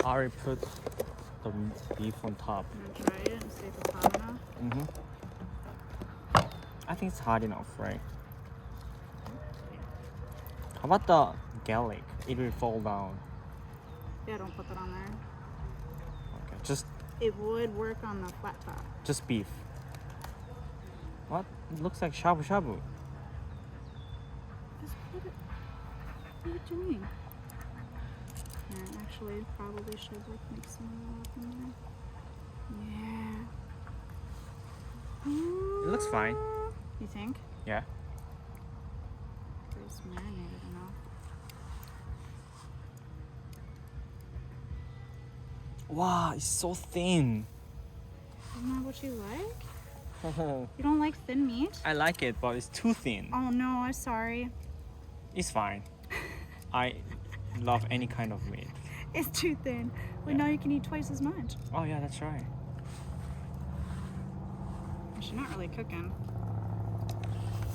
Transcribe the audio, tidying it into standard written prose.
I already put the beef on top. I'm gonna try it and see if it's hot enough. I think it's hot enough, right? How about the garlic? It will fall down. Yeah, don't put that on there. Okay, just It would work on the flat top. just beef. What? It looks like shabu shabu. Just put it. What are you doing? Yeah, actually, probably should like mix some of that up in there. Yeah. It looks fine. You think? Yeah. It's marinated enough. Wow, it's so thin. Isn't that what you like? You don't like thin meat? I like it, but it's too thin. Oh no, I'm sorry. It's fine. I love any kind of meat. It's too thin. Well, Yeah. now you can eat twice as much. Oh yeah, that's right. She's not really cooking.